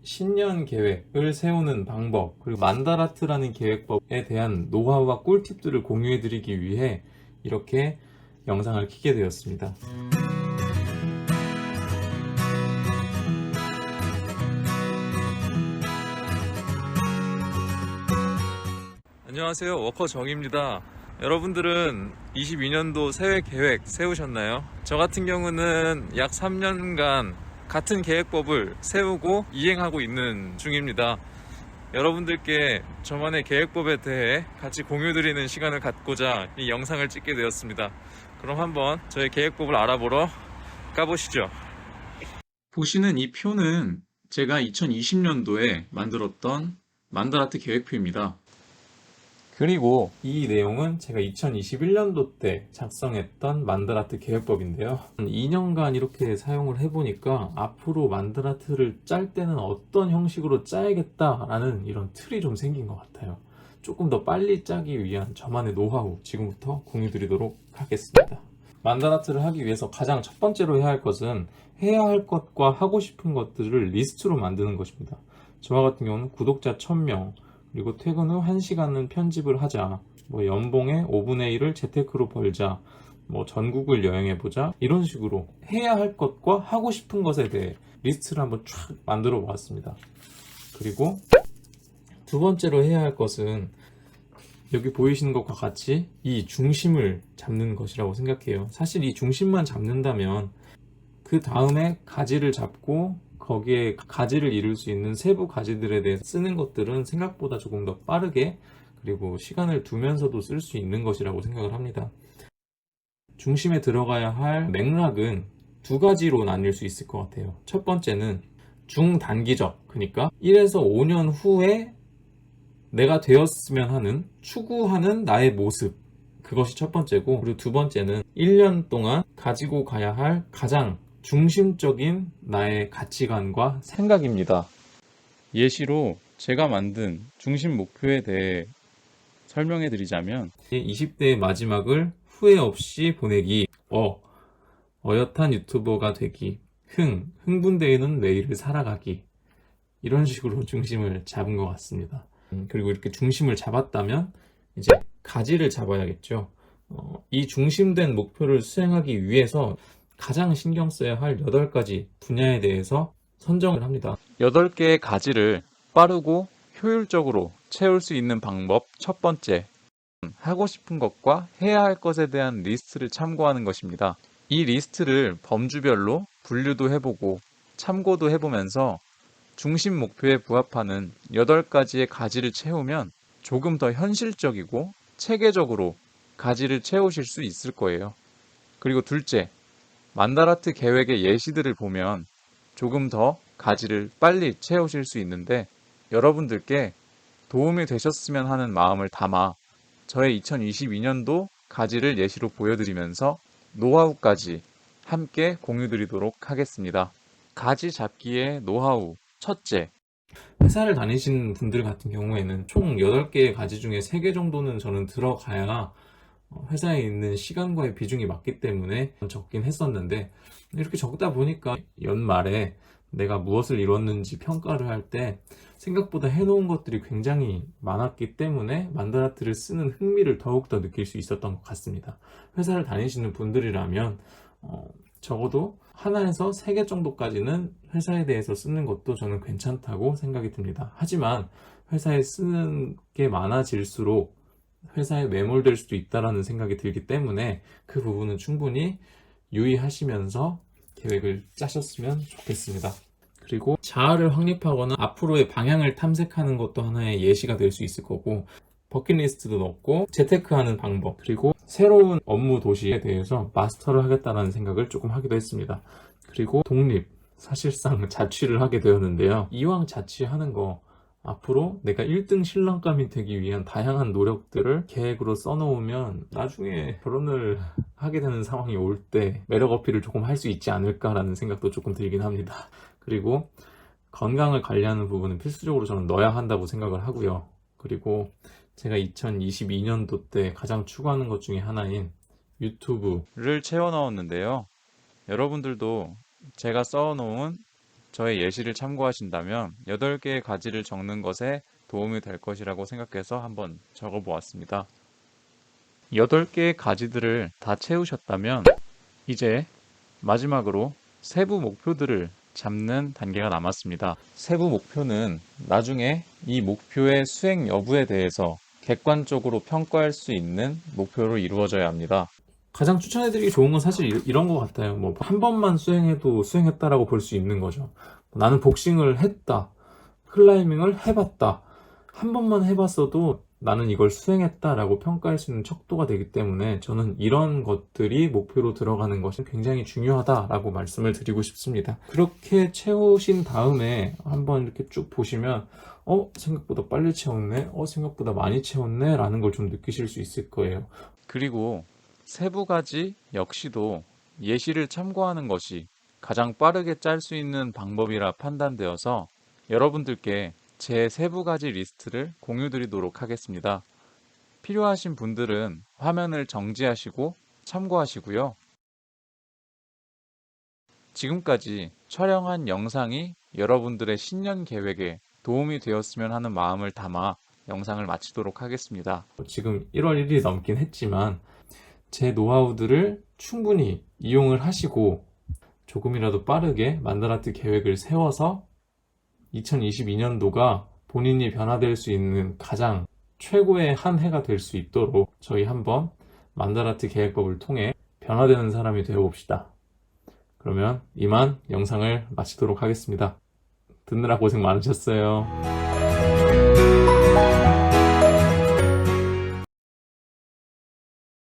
신년 계획을 세우는 방법, 그리고 만다라트라는 계획법에 대한 노하우와 꿀팁들을 공유해 드리기 위해 이렇게 영상을 켜게 되었습니다. 안녕하세요, 워커 정입니다. 여러분들은 22년도 새해 계획 세우셨나요? 저 같은 경우는 약 3년간 같은 계획법을 세우고 이행하고 있는 중입니다. 여러분들께 저만의 계획법에 대해 같이 공유드리는 시간을 갖고자 이 영상을 찍게 되었습니다. 그럼 한번 저의 계획법을 알아보러 가보시죠. 보시는 이 표는 제가 2020년도에 만들었던 만다라트 계획표입니다. 그리고 이 내용은 제가 2021년도 때 작성했던 만다라트 계획법인데요. 2년간 이렇게 사용을 해보니까 앞으로 만다라트를 짤 때는 어떤 형식으로 짜야겠다라는 이런 틀이 좀 생긴 것 같아요. 조금 더 빨리 짜기 위한 저만의 노하우 지금부터 공유드리도록 하겠습니다. 만다라트를 하기 위해서 가장 첫 번째로 해야 할 것은 해야 할 것과 하고 싶은 것들을 리스트로 만드는 것입니다. 저와 같은 경우는 구독자 1000명, 그리고 퇴근 후 1시간은 편집을 하자, 연봉의 5분의 1을 재테크로 벌자, 전국을 여행해보자, 이런 식으로 해야 할 것과 하고 싶은 것에 대해 리스트를 한번 쫙 만들어 보았습니다. 그리고 두 번째로 해야 할 것은 여기 보이시는 것과 같이 이 중심을 잡는 것이라고 생각해요. 사실 이 중심만 잡는다면 그 다음에 가지를 잡고 거기에 가지를 이룰 수 있는 세부 가지들에 대해서 쓰는 것들은 생각보다 조금 더 빠르게, 그리고 시간을 두면서도 쓸 수 있는 것이라고 생각을 합니다. 중심에 들어가야 할 맥락은 두 가지로 나뉠 수 있을 것 같아요. 첫 번째는 중단기적, 그러니까 1에서 5년 후에 내가 되었으면 하는, 추구하는 나의 모습, 그것이 첫 번째고, 그리고 두 번째는 1년 동안 가지고 가야 할 가장 중심적인 나의 가치관과 생각입니다. 예시로 제가 만든 중심 목표에 대해 설명해 드리자면, 20대의 마지막을 후회 없이 보내기, 어엿한 유튜버가 되기, 흥분되는 내일을 살아가기, 이런 식으로 중심을 잡은 것 같습니다. 그리고 이렇게 중심을 잡았다면 이제 가지를 잡아야겠죠. 이 중심된 목표를 수행하기 위해서 가장 신경 써야 할 8가지 분야에 대해서 선정을 합니다. 8개의 가지를 빠르고 효율적으로 채울 수 있는 방법 첫 번째, 하고 싶은 것과 해야 할 것에 대한 리스트를 참고하는 것입니다. 이 리스트를 범주별로 분류도 해보고 참고도 해보면서 중심 목표에 부합하는 8가지의 가지를 채우면 조금 더 현실적이고 체계적으로 가지를 채우실 수 있을 거예요. 그리고 둘째, 만다라트 계획의 예시들을 보면 조금 더 가지를 빨리 채우실 수 있는데, 여러분들께 도움이 되셨으면 하는 마음을 담아 저의 2022년도 가지를 예시로 보여드리면서 노하우까지 함께 공유드리도록 하겠습니다. 가지 잡기의 노하우 첫째, 회사를 다니시는 분들 같은 경우에는 총 8개의 가지 중에 3개 정도는 저는 들어가야 회사에 있는 시간과의 비중이 맞기 때문에 적긴 했었는데, 이렇게 적다 보니까 연말에 내가 무엇을 이뤘는지 평가를 할 때 생각보다 해놓은 것들이 굉장히 많았기 때문에 만다라트를 쓰는 흥미를 더욱더 느낄 수 있었던 것 같습니다. 회사를 다니시는 분들이라면 적어도 하나에서 3개 정도까지는 회사에 대해서 쓰는 것도 저는 괜찮다고 생각이 듭니다. 하지만 회사에 쓰는 게 많아질수록 회사에 매몰될 수도 있다는 생각이 들기 때문에 그 부분은 충분히 유의하시면서 계획을 짜셨으면 좋겠습니다. 그리고 자아를 확립하거나 앞으로의 방향을 탐색하는 것도 하나의 예시가 될 수 있을 거고, 버킷리스트도 넣고 재테크하는 방법, 그리고 새로운 업무 도시에 대해서 마스터를 하겠다는 생각을 조금 하기도 했습니다. 그리고 독립, 사실상 자취를 하게 되었는데요. 이왕 자취하는 거 앞으로 내가 1등 신랑감이 되기 위한 다양한 노력들을 계획으로 써놓으면 나중에 결혼을 하게 되는 상황이 올 때 매력 어필을 조금 할 수 있지 않을까라는 생각도 조금 들긴 합니다. 그리고 건강을 관리하는 부분은 필수적으로 저는 넣어야 한다고 생각을 하고요. 그리고 제가 2022년도 때 가장 추구하는 것 중에 하나인 유튜브를 채워 넣었는데요. 여러분들도 제가 써놓은 저의 예시를 참고하신다면 8개의 가지를 적는 것에 도움이 될 것이라고 생각해서 한번 적어보았습니다. 8개의 가지들을 다 채우셨다면 이제 마지막으로 세부 목표들을 잡는 단계가 남았습니다. 세부 목표는 나중에 이 목표의 수행 여부에 대해서 객관적으로 평가할 수 있는 목표로 이루어져야 합니다. 가장 추천해드리기 좋은 건 사실 이런 것 같아요. 뭐 한 번만 수행해도 수행했다라고 볼 수 있는 거죠. 나는 복싱을 했다, 클라이밍을 해봤다. 한 번만 해봤어도 나는 이걸 수행했다라고 평가할 수 있는 척도가 되기 때문에 저는 이런 것들이 목표로 들어가는 것이 굉장히 중요하다라고 말씀을 드리고 싶습니다. 그렇게 채우신 다음에 한번 이렇게 쭉 보시면 생각보다 빨리 채웠네, 생각보다 많이 채웠네 라는 걸 좀 느끼실 수 있을 거예요. 그리고 세부 가지 역시도 예시를 참고하는 것이 가장 빠르게 짤 수 있는 방법이라 판단되어서 여러분들께 제 세부 가지 리스트를 공유 드리도록 하겠습니다. 필요하신 분들은 화면을 정지하시고 참고하시고요. 지금까지 촬영한 영상이 여러분들의 신년 계획에 도움이 되었으면 하는 마음을 담아 영상을 마치도록 하겠습니다. 지금 1월 1일이 넘긴 했지만 제 노하우들을 충분히 이용을 하시고 조금이라도 빠르게 만다라트 계획을 세워서 2022년도가 본인이 변화될 수 있는 가장 최고의 한 해가 될 수 있도록 저희 한번 만다라트 계획법을 통해 변화되는 사람이 되어봅시다. 그러면 이만 영상을 마치도록 하겠습니다. 듣느라 고생 많으셨어요.